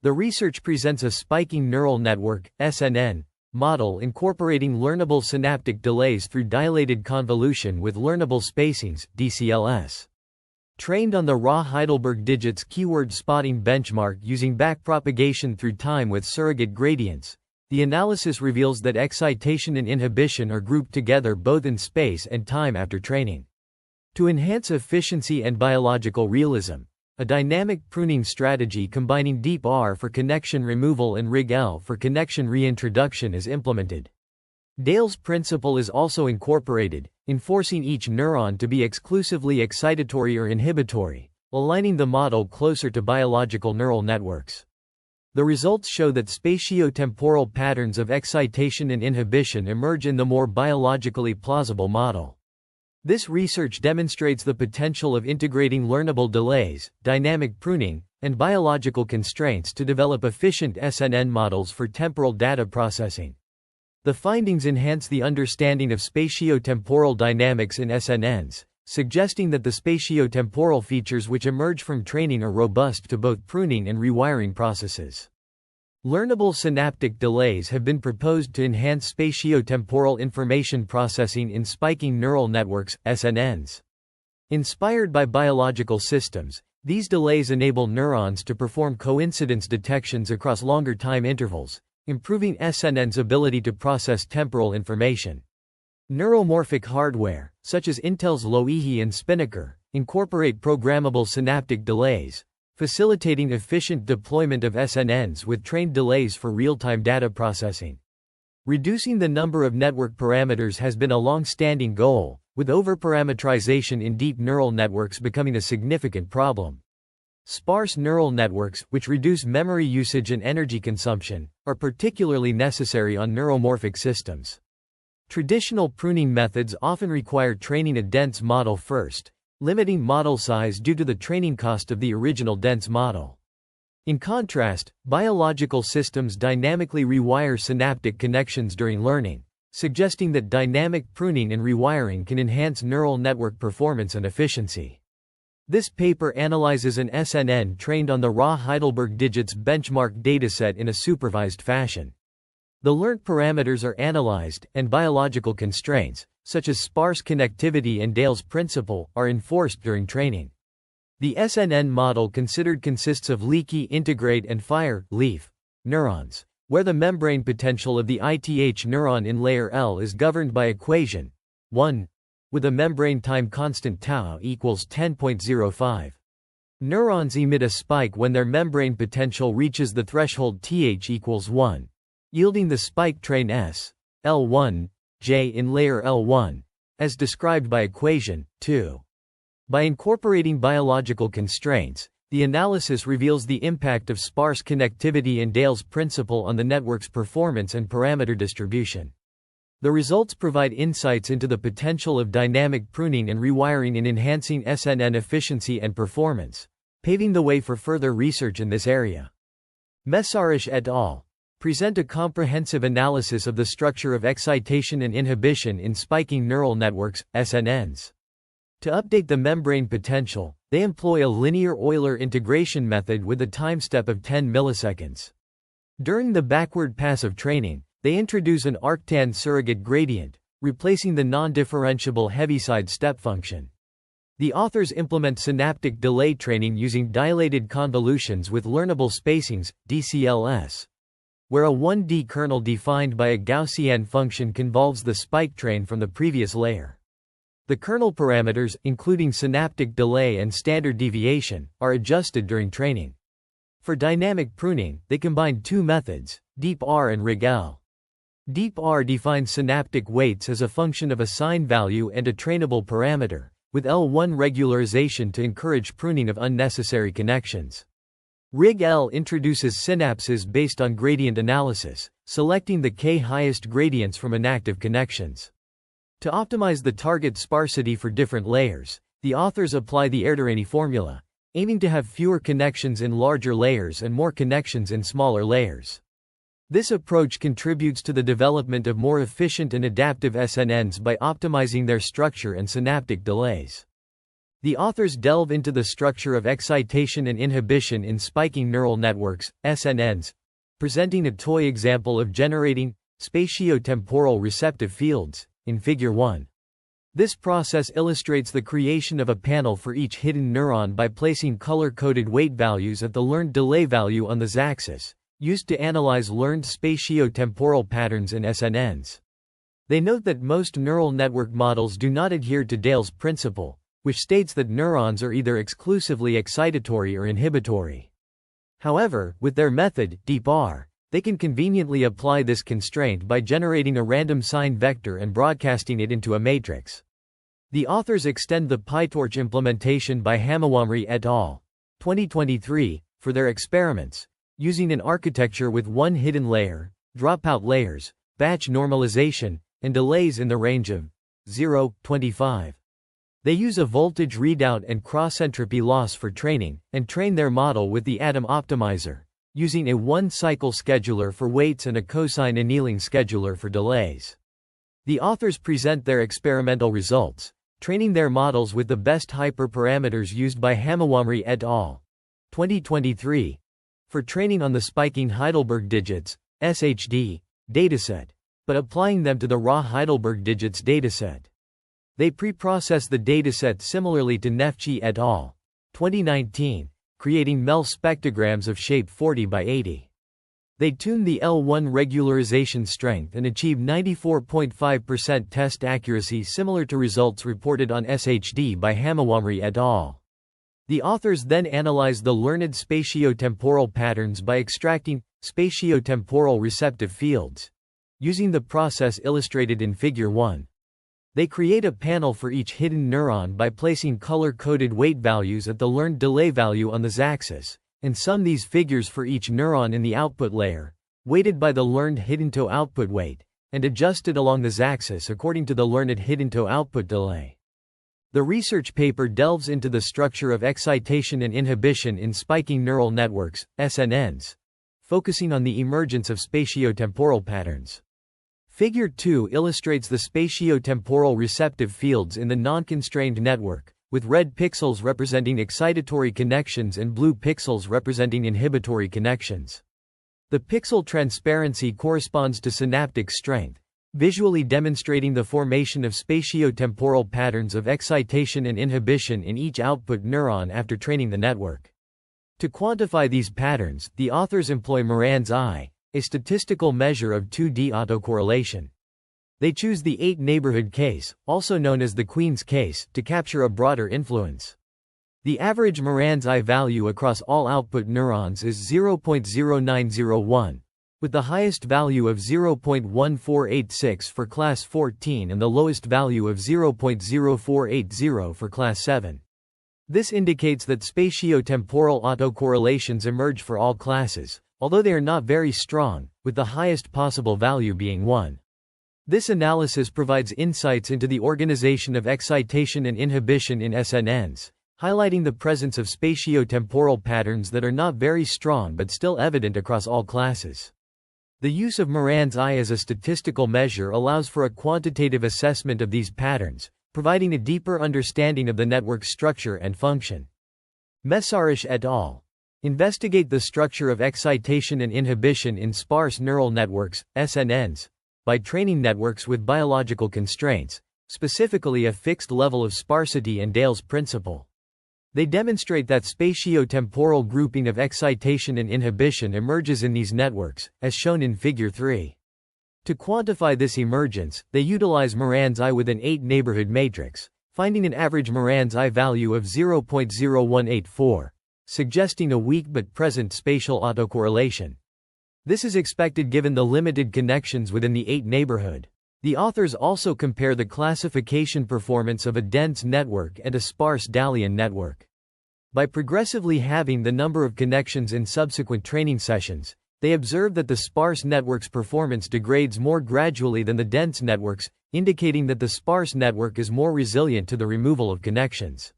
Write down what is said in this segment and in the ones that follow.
The research presents a spiking neural network (SNN) model incorporating learnable synaptic delays through dilated convolution with learnable spacings (DCLS). Trained on the Raw Heidelberg Digits keyword spotting benchmark using backpropagation through time with surrogate gradients, the analysis reveals that excitation and inhibition are grouped together both in space and time after training. To enhance efficiency and biological realism, a dynamic pruning strategy combining deep R for connection removal and RigL for connection reintroduction is implemented. Dale's principle is also incorporated, enforcing each neuron to be exclusively excitatory or inhibitory, aligning the model closer to biological neural networks. The results show that spatio-temporal patterns of excitation and inhibition emerge in the more biologically plausible model. This research demonstrates the potential of integrating learnable delays, dynamic pruning, and biological constraints to develop efficient SNN models for temporal data processing. The findings enhance the understanding of spatio-temporal dynamics in SNNs, suggesting that the spatio-temporal features which emerge from training are robust to both pruning and rewiring processes. Learnable synaptic delays have been proposed to enhance spatio-temporal information processing in spiking neural networks, SNNs. Inspired by biological systems, these delays enable neurons to perform coincidence detections across longer time intervals, improving SNN's ability to process temporal information. Neuromorphic hardware, such as Intel's Loihi and Spinnaker, incorporate programmable synaptic delays, facilitating efficient deployment of SNNs with trained delays for real-time data processing. Reducing the number of network parameters has been a long-standing goal, with overparameterization in deep neural networks becoming a significant problem. Sparse neural networks, which reduce memory usage and energy consumption, are particularly necessary on neuromorphic systems. Traditional pruning methods often require training a dense model first, limiting model size due to the training cost of the original dense model. In contrast, biological systems dynamically rewire synaptic connections during learning, suggesting that dynamic pruning and rewiring can enhance neural network performance and efficiency. This paper analyzes an SNN trained on the Raw Heidelberg Digits benchmark dataset in a supervised fashion. The learnt parameters are analyzed, and biological constraints, such as sparse connectivity and Dale's principle, are enforced during training. The SNN model considered consists of leaky integrate and fire leaf neurons, where the membrane potential of the ITH neuron in layer L is governed by equation 1, with a membrane time constant tau equals 10.05. Neurons emit a spike when their membrane potential reaches the threshold Th equals 1, yielding the spike train S, L1, J in layer L1, as described by equation 2. By incorporating biological constraints, the analysis reveals the impact of sparse connectivity and Dale's principle on the network's performance and parameter distribution. The results provide insights into the potential of dynamic pruning and rewiring in enhancing SNN efficiency and performance, paving the way for further research in this area. Mészáros et al. Present a comprehensive analysis of the structure of excitation and inhibition in spiking neural networks, SNNs. To update the membrane potential, they employ a linear Euler integration method with a time step of 10 milliseconds. During the backward pass of training, they introduce an arctan surrogate gradient, replacing the non-differentiable Heaviside step function. The authors implement synaptic delay training using dilated convolutions with learnable spacings, DCLS, where a 1D kernel defined by a Gaussian function convolves the spike train from the previous layer. The kernel parameters, including synaptic delay and standard deviation, are adjusted during training. For dynamic pruning, they combine two methods, deep R and RigL. Deep R defines synaptic weights as a function of a sign value and a trainable parameter, with L1 regularization to encourage pruning of unnecessary connections. RigL introduces synapses based on gradient analysis, selecting the k-highest gradients from inactive connections. To optimize the target sparsity for different layers, the authors apply the Erderani formula, aiming to have fewer connections in larger layers and more connections in smaller layers. This approach contributes to the development of more efficient and adaptive SNNs by optimizing their structure and synaptic delays. The authors delve into the structure of excitation and inhibition in spiking neural networks, SNNs, presenting a toy example of generating spatio-temporal receptive fields, in Figure 1. This process illustrates the creation of a panel for each hidden neuron by placing color-coded weight values at the learned delay value on the z-axis, used to analyze learned spatio-temporal patterns in SNNs. They note that most neural network models do not adhere to Dale's principle, which states that neurons are either exclusively excitatory or inhibitory. However, with their method, DeepR, they can conveniently apply this constraint by generating a random sign vector and broadcasting it into a matrix. The authors extend the PyTorch implementation by Hamawamri et al. 2023 for their experiments, using an architecture with one hidden layer, dropout layers, batch normalization, and delays in the range of 0-25. They use a voltage readout and cross-entropy loss for training, and train their model with the atom optimizer, using a one-cycle scheduler for weights and a cosine annealing scheduler for delays. The authors present their experimental results, training their models with the best hyperparameters used by Hamawamri et al. 2023 for training on the spiking Heidelberg Digits, SHD, dataset, but applying them to the Raw Heidelberg Digits dataset. They pre-process the dataset similarly to Nefchi et al. 2019, creating MEL spectrograms of shape 40 by 80. They tune the L1 regularization strength and achieve 94.5% test accuracy similar to results reported on SHD by Hamawamri et al. The authors then analyze the learned spatio-temporal patterns by extracting spatio-temporal receptive fields, using the process illustrated in Figure 1. They create a panel for each hidden neuron by placing color-coded weight values at the learned delay value on the z-axis, and sum these figures for each neuron in the output layer, weighted by the learned hidden-to output weight, and adjusted along the z-axis according to the learned hidden-to output delay. The research paper delves into the structure of excitation and inhibition in spiking neural networks, SNNs, focusing on the emergence of spatio-temporal patterns. Figure 2 illustrates the spatio-temporal receptive fields in the non-constrained network, with red pixels representing excitatory connections and blue pixels representing inhibitory connections. The pixel transparency corresponds to synaptic strength, visually demonstrating the formation of spatio-temporal patterns of excitation and inhibition in each output neuron after training the network. To quantify these patterns, the authors employ Moran's I, a statistical measure of 2D autocorrelation. They choose the 8 neighborhood case, also known as the Queen's case, to capture a broader influence. The average Moran's I value across all output neurons is 0.0901, with the highest value of 0.1486 for class 14 and the lowest value of 0.0480 for class 7. This indicates that spatio-temporal autocorrelations emerge for all classes, although they are not very strong, with the highest possible value being 1. This analysis provides insights into the organization of excitation and inhibition in SNNs, highlighting the presence of spatio-temporal patterns that are not very strong but still evident across all classes. The use of Moran's I as a statistical measure allows for a quantitative assessment of these patterns, providing a deeper understanding of the network's structure and function. Mészáros et al. Investigate the structure of excitation and inhibition in sparse neural networks, SNNs, by training networks with biological constraints, specifically a fixed level of sparsity and Dale's principle. They demonstrate that spatio-temporal grouping of excitation and inhibition emerges in these networks, as shown in Figure 3. To quantify this emergence, they utilize Moran's I with an 8 neighborhood matrix, finding an average Moran's I value of 0.0184. Suggesting a weak but present spatial autocorrelation. This is expected given the limited connections within the 8 neighborhood. The authors also compare the classification performance of a dense network and a sparse Dalian network. By progressively halving the number of connections in subsequent training sessions, they observe that the sparse network's performance degrades more gradually than the dense networks, indicating that the sparse network is more resilient to the removal of connections.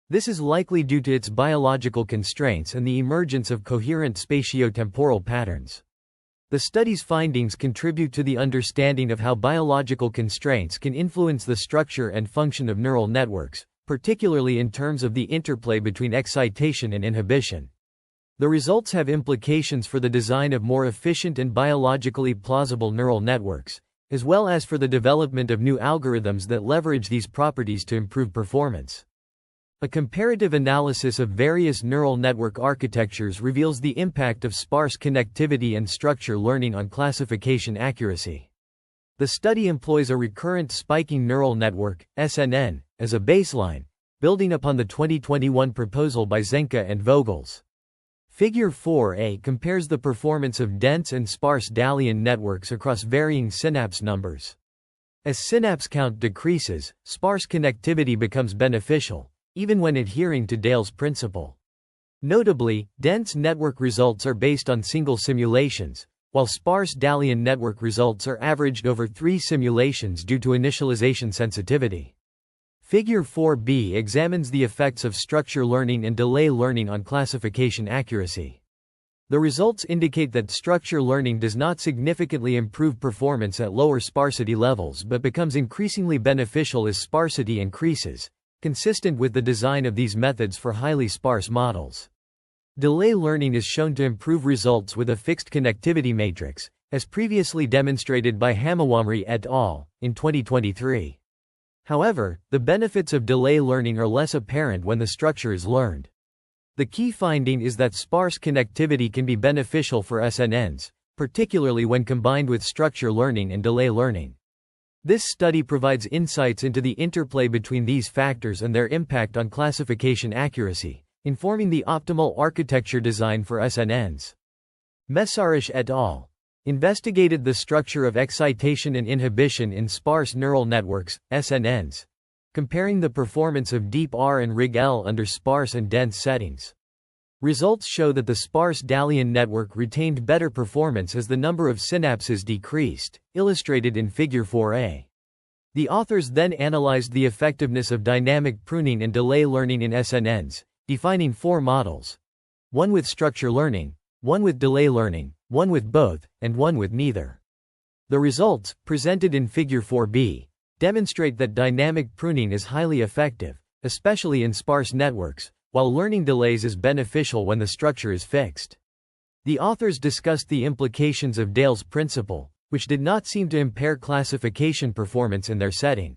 This is likely due to its biological constraints and the emergence of coherent spatio-temporal patterns. The study's findings contribute to the understanding of how biological constraints can influence the structure and function of neural networks, particularly in terms of the interplay between excitation and inhibition. The results have implications for the design of more efficient and biologically plausible neural networks, as well as for the development of new algorithms that leverage these properties to improve performance. A comparative analysis of various neural network architectures reveals the impact of sparse connectivity and structure learning on classification accuracy. The study employs a recurrent spiking neural network, SNN, as a baseline, building upon the 2021 proposal by Zenka and Vogels. Figure 4a compares the performance of dense and sparse Dalian networks across varying synapse numbers. As synapse count decreases, sparse connectivity becomes beneficial, even when adhering to Dale's principle. Notably, dense network results are based on single simulations, while sparse Dalian network results are averaged over 3 simulations due to initialization sensitivity. Figure 4b examines the effects of structure learning and delay learning on classification accuracy. The results indicate that structure learning does not significantly improve performance at lower sparsity levels but becomes increasingly beneficial as sparsity increases, consistent with the design of these methods for highly sparse models. Delay learning is shown to improve results with a fixed connectivity matrix, as previously demonstrated by Hamawamri et al. In 2023. However, the benefits of delay learning are less apparent when the structure is learned. The key finding is that sparse connectivity can be beneficial for SNNs, particularly when combined with structure learning and delay learning. This study provides insights into the interplay between these factors and their impact on classification accuracy, informing the optimal architecture design for SNNs. Mészáros et al. Investigated the structure of excitation and inhibition in sparse neural networks, SNNs, comparing the performance of deep R and RigL under sparse and dense settings. Results show that the sparse Dalian network retained better performance as the number of synapses decreased, illustrated in Figure 4a. The authors then analyzed the effectiveness of dynamic pruning and delay learning in SNNs, defining 4 models: one with structure learning, one with delay learning, one with both, and one with neither. The results, presented in Figure 4b, demonstrate that dynamic pruning is highly effective, especially in sparse networks, while learning delays is beneficial when the structure is fixed. The authors discussed the implications of Dale's principle, which did not seem to impair classification performance in their setting.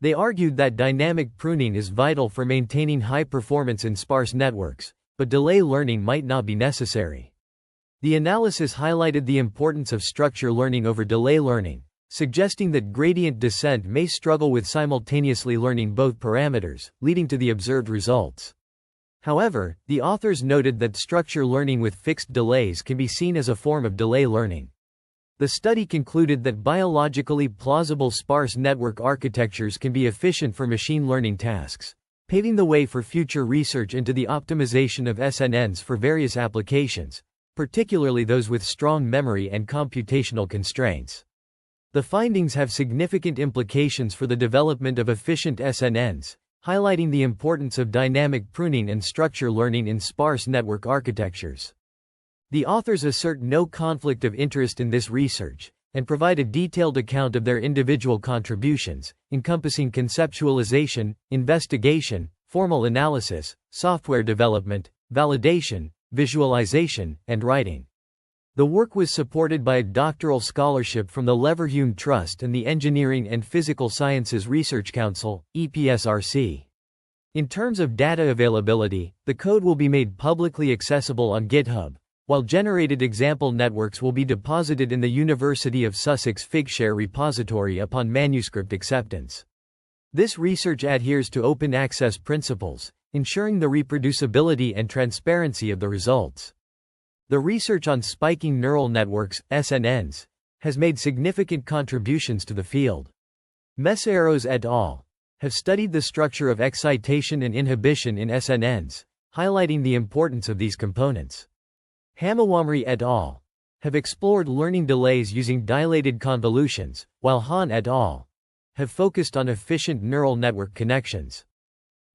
They argued that dynamic pruning is vital for maintaining high performance in sparse networks, but delay learning might not be necessary. The analysis highlighted the importance of structure learning over delay learning, suggesting that gradient descent may struggle with simultaneously learning both parameters, leading to the observed results. However, the authors noted that structure learning with fixed delays can be seen as a form of delay learning. The study concluded that biologically plausible sparse network architectures can be efficient for machine learning tasks, paving the way for future research into the optimization of SNNs for various applications, particularly those with strong memory and computational constraints. The findings have significant implications for the development of efficient SNNs, highlighting the importance of dynamic pruning and structure learning in sparse network architectures. The authors assert no conflict of interest in this research, and provide a detailed account of their individual contributions, encompassing conceptualization, investigation, formal analysis, software development, validation, visualization, and writing. The work was supported by a doctoral scholarship from the Leverhulme Trust and the Engineering and Physical Sciences Research Council, EPSRC. In terms of data availability, the code will be made publicly accessible on GitHub, while generated example networks will be deposited in the University of Sussex Figshare repository upon manuscript acceptance. This research adheres to open access principles, ensuring the reproducibility and transparency of the results. The research on spiking neural networks, SNNs, has made significant contributions to the field. Mészáros et al. Have studied the structure of excitation and inhibition in SNNs, highlighting the importance of these components. Hamawamri et al. Have explored learning delays using dilated convolutions, while Han et al. Have focused on efficient neural network connections.